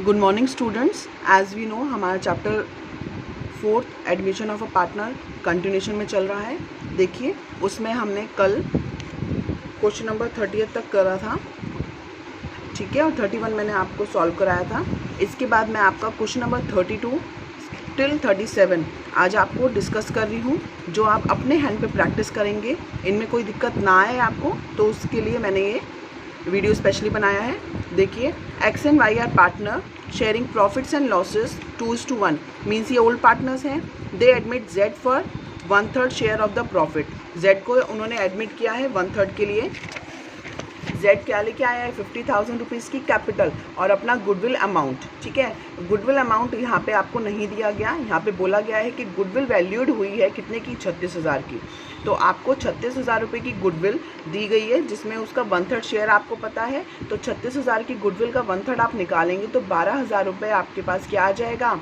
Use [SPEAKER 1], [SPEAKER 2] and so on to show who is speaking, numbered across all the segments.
[SPEAKER 1] Good morning students. As we know हमारा chapter 4 admission of a partner continuation में चल रहा है। देखिए उसमें हमने कल क्वेश्चन नंबर 30 तक करा था, ठीक है, और 31 मैंने आपको सॉल्व कराया था। इसके बाद मैं आपका क्वेश्चन नंबर 32 टिल 37 आज आपको डिस्कस कर रही हूँ, जो आप अपने हैंड पे प्रैक्टिस करेंगे। इनमें कोई दिक्कत ना आए आपको, तो उसके लिए मैंने ये वीडियो स्पेशली बनाया है। देखिए, X and Y are partner sharing profits and losses 2:1 means ये ओल्ड पार्टनर्स हैं। They admit Z for 1/3 share of the profit. Z को उन्होंने एडमिट किया है 1/3 के लिए। जेड क्या लेके आया है 50,000 रुपीज़ की कैपिटल और अपना गुडविल अमाउंट, ठीक है। गुडविल अमाउंट यहाँ पे आपको नहीं दिया गया, यहाँ पे बोला गया है कि गुडविल वैल्यूड हुई है कितने की, 36,000 की। तो आपको 36,000 रुपये की गुडविल दी गई है, जिसमें उसका 1/3 शेयर आपको पता है। तो 36,000 की गुडविल का 1/3 आप निकालेंगे तो 12,000 रुपये आपके पास क्या आ जाएगा,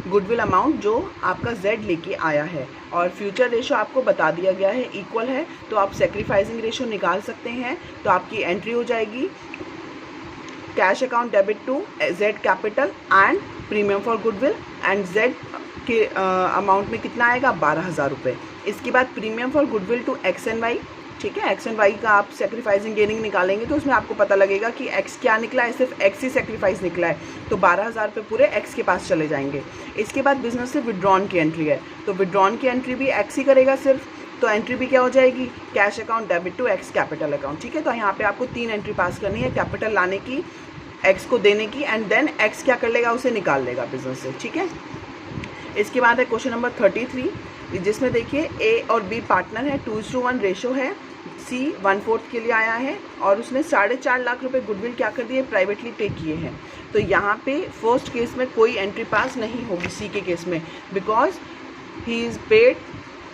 [SPEAKER 1] गुडविल अमाउंट जो आपका जेड लेके आया है। और फ्यूचर रेशो आपको बता दिया गया है इक्वल है, तो आप सेक्रीफाइसिंग रेशो निकाल सकते हैं। तो आपकी एंट्री हो जाएगी cash account debit to Z capital and premium for goodwill, and Z के अमाउंट में कितना आएगा 12,000 रुपये। इसके बाद premium for goodwill to X and Y, ठीक है। एक्स एंड वाई का आप सेक्रीफाइसिंग गेनिंग निकालेंगे तो उसमें आपको पता लगेगा कि एक्स क्या निकला है, सिर्फ एक्स ही सेक्रीफाइस निकला है, तो 12,000 रुपये पूरे एक्स के पास चले जाएंगे। इसके बाद बिजनेस से विड्रॉन की एंट्री है, तो विड्रॉन की एंट्री भी एक्स ही करेगा सिर्फ, तो एंट्री भी क्या हो जाएगी, cash account debit to X capital account, ठीक है। तो यहाँ पे आपको 3 एंट्री पास करनी है, कैपिटल लाने की, एक्स को देने की, एंड देन एक्स क्या कर लेगा, उसे निकाल लेगा बिजनेस से, ठीक है। इसके बाद है क्वेश्चन नंबर 33, जिसमें देखिए ए और बी पार्टनर है, 2:1 रेशो है। सी 1/4 के लिए आया है और उसने 4.5 लाख रुपए गुडविल क्या कर दिए, प्राइवेटली पे किए हैं। तो यहाँ पे फर्स्ट केस में कोई एंट्री पास नहीं होगी सी के केस में, because he is paid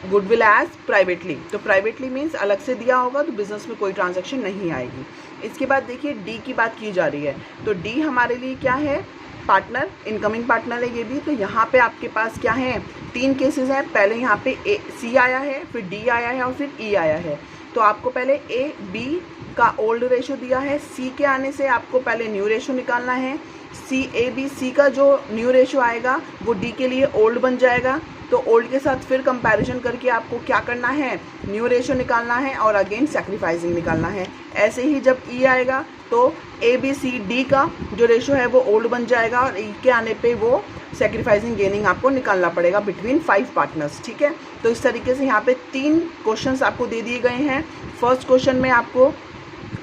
[SPEAKER 1] goodwill as privately. तो प्राइवेटली मीन्स अलग से दिया होगा, तो बिजनेस में कोई ट्रांजैक्शन नहीं आएगी। इसके बाद देखिए डी की बात की जा रही है, तो डी हमारे लिए क्या है, पार्टनर, इनकमिंग पार्टनर है ये भी। तो यहाँ पे आपके पास क्या है, 3 केसेस हैं। पहले यहाँ पे सी आया है, फिर डी आया है और फिर ई आया है। तो आपको पहले ए बी का ओल्ड रेशो दिया है, सी के आने से आपको पहले न्यू रेशो निकालना है। सी ए बी सी का जो न्यू रेशो आएगा वो डी के लिए ओल्ड बन जाएगा, तो ओल्ड के साथ फिर कंपैरिजन करके आपको क्या करना है, न्यू रेशो निकालना है और अगेन सैक्रिफाइसिंग निकालना है। ऐसे ही जब ई आएगा तो ए बी सी डी का जो रेशो है वो ओल्ड बन जाएगा और ई के आने पे वो सैक्रिफाइसिंग गेनिंग आपको निकालना पड़ेगा बिटवीन 5 पार्टनर्स, ठीक है। तो इस तरीके से यहाँ पे 3 क्वेश्चंस आपको दे दिए गए हैं। फर्स्ट क्वेश्चन में आपको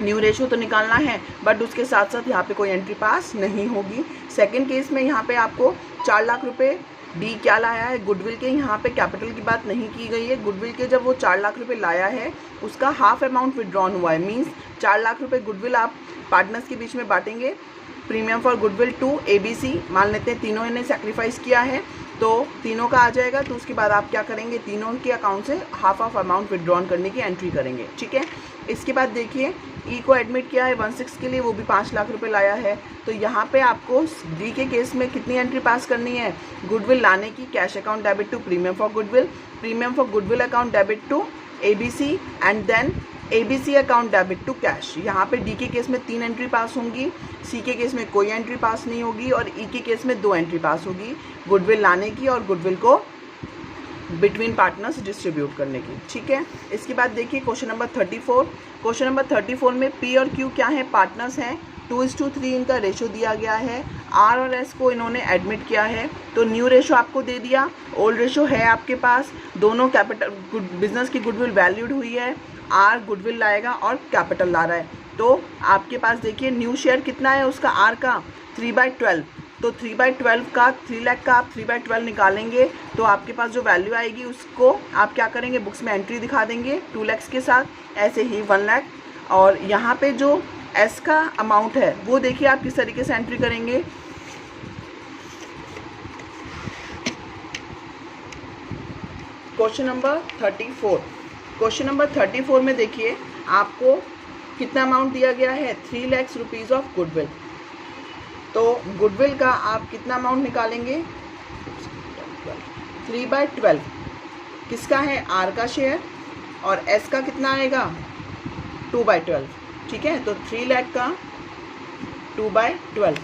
[SPEAKER 1] न्यू रेशो तो निकालना है, बट उसके साथ साथ यहाँ पे कोई एंट्री पास नहीं होगी। सेकंड केस में यहाँ पे आपको 4 लाख रुपए डी क्या लाया है, गुडविल के, यहाँ पे कैपिटल की बात नहीं की गई है। गुडविल के जब वो 4 लाख रुपए लाया है उसका हाफ अमाउंट विड्रॉन हुआ है, मीन्स 4 लाख रुपए गुडविल आप पार्टनर्स के बीच में बांटेंगे। Premium for goodwill to ABC, मान लेते हैं तीनों ने सेक्रीफाइस किया है तो तीनों का आ जाएगा। तो उसके बाद आप क्या करेंगे, तीनों के अकाउंट से हाफ ऑफ अमाउंट विड्रॉन करने की एंट्री करेंगे, ठीक है। इसके बाद देखिए ई को एडमिट किया है 1/6 के लिए, वो भी 5 लाख रुपए लाया है। तो यहाँ पे आपको डी के केस में कितनी एंट्री पास करनी है, गुडविल लाने की, cash account debit to premium for goodwill, premium for goodwill account debit to ABC and then ABC account debit to cash. यहाँ पे डी के केस में 3 एंट्री पास होंगी, सी के केस में कोई एंट्री पास नहीं होगी और ई के केस में 2 एंट्री पास होगी, गुडविल लाने की और गुडविल को बिटवीन पार्टनर्स डिस्ट्रीब्यूट करने की, ठीक है। इसके बाद देखिए क्वेश्चन नंबर 34। क्वेश्चन नंबर 34 में पी और क्यू क्या है, पार्टनर्स हैं, 2:3 इनका रेशो दिया गया है। आर और एस को इन्होंने एडमिट किया है, तो न्यू रेशो आपको दे दिया, ओल्ड रेशो है आपके पास, दोनों कैपिटल बिजनेस की गुडविल वैल्यूड हुई है। आर गुडविल लाएगा और कैपिटल ला रहा है, तो आपके पास देखिए न्यू शेयर कितना है उसका, आर का 3/12। तो 3/12 का 3 लाख का आप 3/12 निकालेंगे तो आपके पास जो वैल्यू आएगी उसको आप क्या करेंगे, बुक्स में एंट्री दिखा देंगे 2 लाख के साथ, ऐसे ही 1 लाख। और यहाँ पे जो एस का अमाउंट है वो देखिए आप किस तरीके से एंट्री करेंगे। क्वेश्चन नंबर 34, क्वेश्चन नंबर 34 में देखिए आपको कितना अमाउंट दिया गया है, 3 लाख रुपीज़ ऑफ गुडविल। तो गुडविल का आप कितना अमाउंट निकालेंगे, 3/12 किसका है, आर का शेयर, और एस का कितना आएगा 2/12, ठीक है। तो 3 लाख का 2/12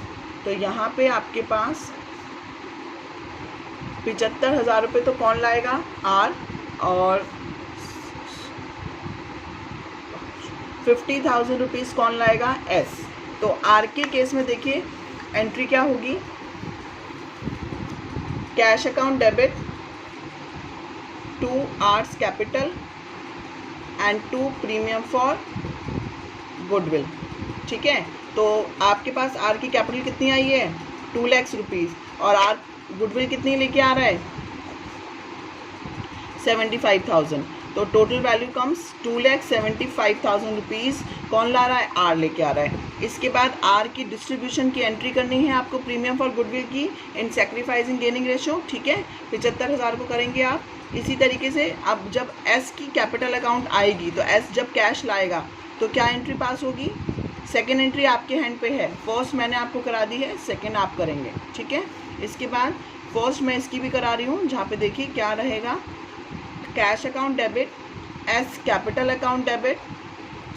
[SPEAKER 1] तो यहाँ पे आपके पास 75,000 रुपये तो कौन लाएगा? आर, और 50,000 रुपीज़ कौन लाएगा? एस। तो आर के केस में देखिए एंट्री क्या होगी? Cash account debit to R's capital and to premium for goodwill. ठीक है, तो आपके पास आर की कैपिटल कितनी आई है? 2 लाख रुपीज़, और आर गुडविल कितनी लेके आ रहा है? 75,000। तो टोटल वैल्यू कम्स 2,75,000 रुपीज़। कौन ला रहा है? आर लेके आ रहा है। इसके बाद आर की डिस्ट्रीब्यूशन की एंट्री करनी है आपको प्रीमियम फॉर गुडविल की इन सैक्रिफाइसिंग गेनिंग रेशो। ठीक है, 75,000 को करेंगे आप। इसी तरीके से अब जब एस की कैपिटल अकाउंट आएगी, तो एस जब कैश लाएगा तो क्या एंट्री पास होगी? सेकेंड एंट्री आपके हैंड पे है। फर्स्ट मैंने आपको करा दी है, सेकेंड आप करेंगे। ठीक है, इसके बाद फर्स्ट मैं इसकी भी करा रही हूँ, जहाँ पे देखिए क्या रहेगा? Cash account debit, S capital account debit,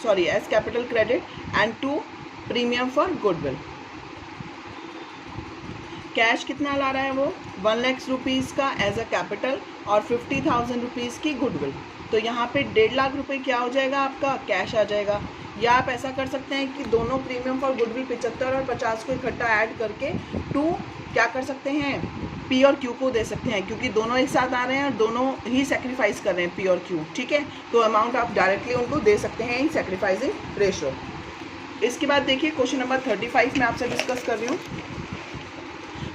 [SPEAKER 1] sorry S capital credit and to premium for goodwill. Cash कितना ला रहा है वो? 1 लाख रुपीज़ का एज अ कैपिटल और 50,000 रुपीज़ की गुडविल। तो यहाँ पे 1.5 लाख रुपये क्या हो जाएगा? आपका कैश आ जाएगा। या आप ऐसा कर सकते हैं कि दोनों प्रीमियम फॉर गुडविल 75 और 50 को इकट्ठा ऐड करके क्या कर सकते हैं? पी और क्यू को दे सकते हैं, क्योंकि दोनों एक साथ आ रहे हैं और दोनों ही सेक्रीफाइस कर रहे हैं, पी और क्यू। ठीक है, तो अमाउंट आप डायरेक्टली उनको दे सकते हैं इन सेक्रीफाइसिंग रेशो। इसके बाद देखिए क्वेश्चन नंबर 35 में आपसे डिस्कस कर रही हूँ।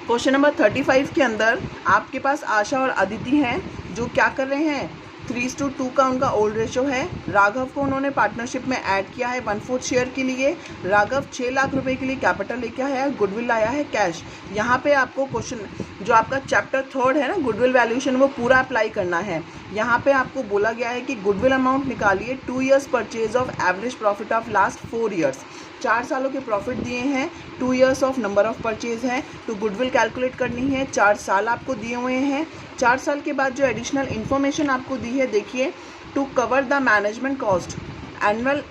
[SPEAKER 1] क्वेश्चन नंबर 35 के अंदर आपके पास आशा और अदिति हैं, जो क्या कर रहे हैं? 3:2 का उनका ओल्ड रेशो है। राघव को उन्होंने पार्टनरशिप में ऐड किया है 1/4 शेयर के लिए। राघव 6 लाख रुपए के लिए कैपिटल लेके आया है, गुडविल लाया है कैश। यहाँ पे आपको क्वेश्चन जो आपका चैप्टर 3 है ना, गुडविल वैल्यूएशन, वो पूरा अप्लाई करना है। यहाँ पे आपको बोला गया है कि गुडविल अमाउंट निकालिए 2 years purchase of average profit of last 4 years. 4 सालों के प्रॉफिट दिए हैं, 2 years of number of purchase है, तो गुडविल कैलकुलेट करनी है। 4 साल आपको दिए हुए हैं। 4 साल के बाद जो एडिशनल इन्फॉर्मेशन आपको दी है, देखिए, to cover the management cost annual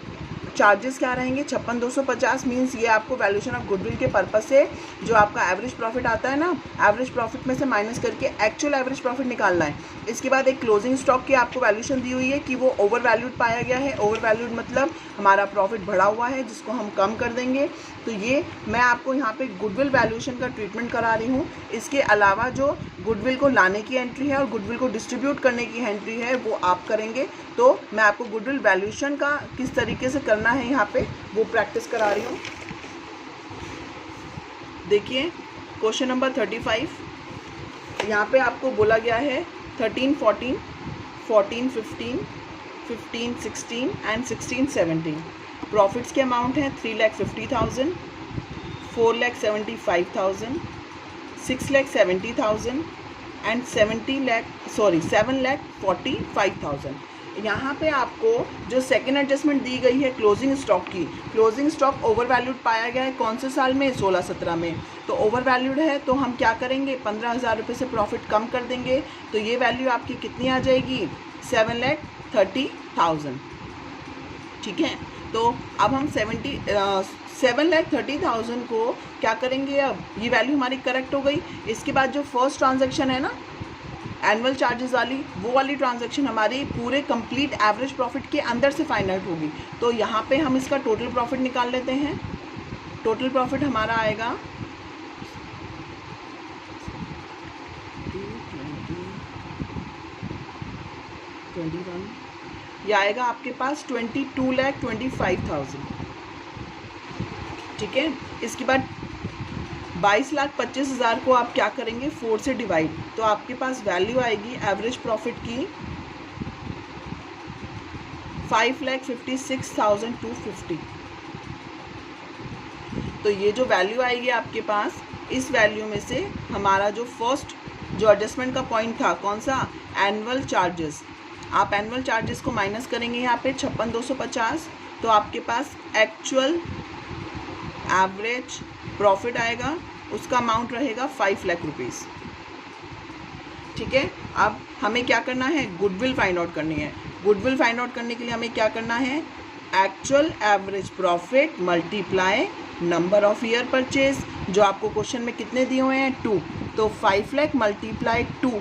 [SPEAKER 1] charges क्या रहेंगे? 56,250 मीन्स ये आपको वैल्यूएशन ऑफ गुडविल के पर्पस से जो आपका एवरेज प्रॉफिट आता है ना, एवरेज प्रॉफिट में से माइनस करके एक्चुअल एवरेज प्रॉफिट निकालना है। इसके बाद एक क्लोजिंग स्टॉक की आपको वैल्यूएशन दी हुई है कि वो ओवर वैल्यूड पाया गया है। ओवर वैल्यूड मतलब हमारा प्रॉफिट बढ़ा हुआ है, जिसको हम कम कर देंगे। तो ये मैं आपको यहाँ पे गुडविल वैल्यूएशन का ट्रीटमेंट करा रही हूँ। इसके अलावा जो गुडविल को लाने की एंट्री है और गुडविल को डिस्ट्रीब्यूट करने की एंट्री है, वो आप करेंगे। तो मैं आपको गुडविल वैल्यूएशन का किस तरीके से करना है यहाँ पे वो प्रैक्टिस करा रही हूँ। देखिए क्वेश्चन नंबर 35, यहाँ पे आपको बोला गया है 13, 14, 14, 15, 15, 16 एंड 16, 17। प्रॉफिट्स के अमाउंट हैं 3,50,000, 4,75,000, 6,70,000 एंड 7,45,000। यहाँ पे आपको जो सेकेंड एडजस्टमेंट दी गई है क्लोजिंग स्टॉक की, क्लोजिंग स्टॉक ओवर वैल्यूड पाया गया है कौन से साल में? 16-17 में। तो ओवर वैल्यूड है, तो हम क्या करेंगे? 15,000 रुपये से प्रॉफिट कम कर देंगे। तो ये वैल्यू आपकी कितनी आ जाएगी? 7,30,000। ठीक है, तो अब हम 7,30,000 को क्या करेंगे? अब ये वैल्यू हमारी करेक्ट हो गई। इसके बाद जो फर्स्ट ट्रांजैक्शन है ना, एनुअल चार्जेस वाली, वो वाली ट्रांजैक्शन हमारी पूरे कंप्लीट एवरेज प्रॉफिट के अंदर से फाइंड आउट होगी। तो यहाँ पे हम इसका टोटल प्रॉफिट निकाल लेते हैं। टोटल प्रॉफिट हमारा आएगा 21, ये आएगा आपके पास 22,25,000। ठीक है, इसके बाद 22,25,000 को आप क्या करेंगे? 4 से डिवाइड, तो आपके पास वैल्यू आएगी एवरेज प्रॉफिट की 5,56,250। तो ये जो वैल्यू आएगी आपके पास, इस वैल्यू में से हमारा जो फर्स्ट जो एडजस्टमेंट का पॉइंट था कौन सा? Annual charges. आप एनुअल चार्जेस को माइनस करेंगे यहाँ पे 56,250, तो आपके पास एक्चुअल एवरेज प्रॉफिट आएगा, उसका अमाउंट रहेगा 5 लाख रुपीज़। ठीक है, अब हमें क्या करना है? गुडविल फाइंड आउट करनी है। गुडविल फाइंड आउट करने के लिए हमें क्या करना है? Actual average profit multiply number of year purchase जो आपको क्वेश्चन में कितने दिए हुए हैं 2, तो 5 लाख मल्टीप्लाई 2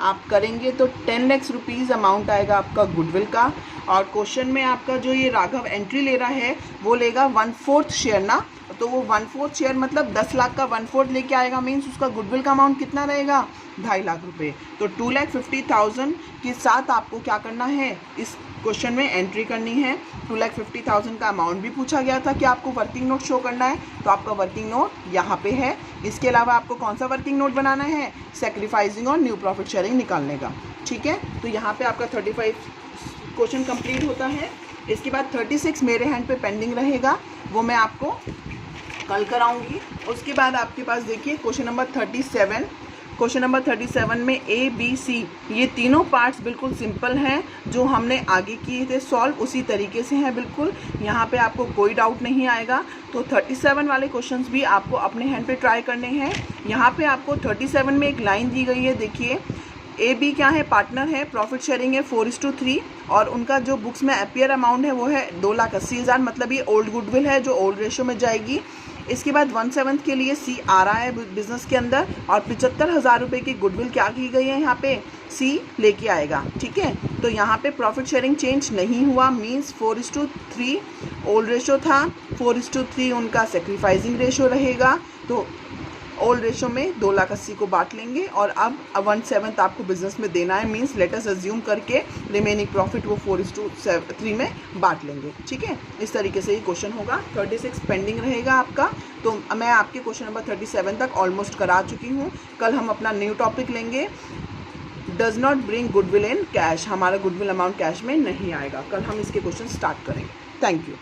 [SPEAKER 1] आप करेंगे तो 10 लाख रुपीज़ अमाउंट आएगा आपका गुडविल का। और क्वेश्चन में आपका जो ये राघव एंट्री ले रहा है वो लेगा 1/4 शेयर ना, तो वो 1/4 शेयर मतलब 10 लाख का 1/4 लेके आएगा, मीन्स उसका गुडविल का अमाउंट कितना रहेगा 2.5 लाख रुपये। तो 2,50,000 के साथ आपको क्या करना है, इस क्वेश्चन में एंट्री करनी है। 2,50,000 का अमाउंट भी पूछा गया था कि आपको वर्किंग नोट शो करना है, तो आपका वर्किंग नोट यहाँ पे है। इसके अलावा आपको कौन सा वर्किंग नोट बनाना है, सेक्रीफाइसिंग और न्यू प्रॉफिट शेयरिंग निकालने का, ठीक है। तो यहाँ पे आपका 35 क्वेश्चन कंप्लीट होता है। इसके बाद 36 मेरे हैंड पे पेंडिंग रहेगा, वो मैं आपको कल कराऊंगी। उसके बाद आपके पास देखिए क्वेश्चन नंबर 37। क्वेश्चन नंबर 37 में ए बी सी ये तीनों पार्ट्स बिल्कुल सिंपल हैं, जो हमने आगे किए थे सॉल्व उसी तरीके से हैं बिल्कुल, यहाँ पे आपको कोई डाउट नहीं आएगा। तो 37 वाले क्वेश्चंस भी आपको अपने हैंड पे ट्राई करने हैं। यहाँ पे आपको 37 में एक लाइन दी गई है, देखिए ए बी क्या है, पार्टनर है, प्रॉफिट शेयरिंग है 4:3 और उनका जो बुक्स में अपियर अमाउंट है वो है 2,80,000, मतलब ये ओल्ड गुडविल है जो ओल्ड रेशो में जाएगी। इसके बाद 1/7 के लिए सी आ रहा है बिजनेस के अंदर और 75,000 रुपये की गुडविल क्या की गई है, यहाँ पे सी लेके आएगा, ठीक है। तो यहाँ पे प्रॉफिट शेयरिंग चेंज नहीं हुआ, मीन्स 4:3 ओल्ड रेशो था, 4:3 उनका सेक्रीफाइसिंग रेशो रहेगा। तो ओल्ड रेशो में 2,80,000 को बांट लेंगे और अब 1/7 आपको बिजनेस में देना है, मीन्स लेट अस अज्यूम करके रिमेनिंग प्रॉफिट वो 4:3 में बांट लेंगे, ठीक है। इस तरीके से ये क्वेश्चन होगा। 36 पेंडिंग रहेगा आपका, तो मैं आपके क्वेश्चन नंबर 37 तक ऑलमोस्ट करा चुकी हूँ। कल हम अपना न्यू टॉपिक लेंगे, does not bring goodwill in cash, हमारा गुडविल अमाउंट कैश में नहीं आएगा। कल हम इसके क्वेश्चन स्टार्ट करेंगे। Thank you.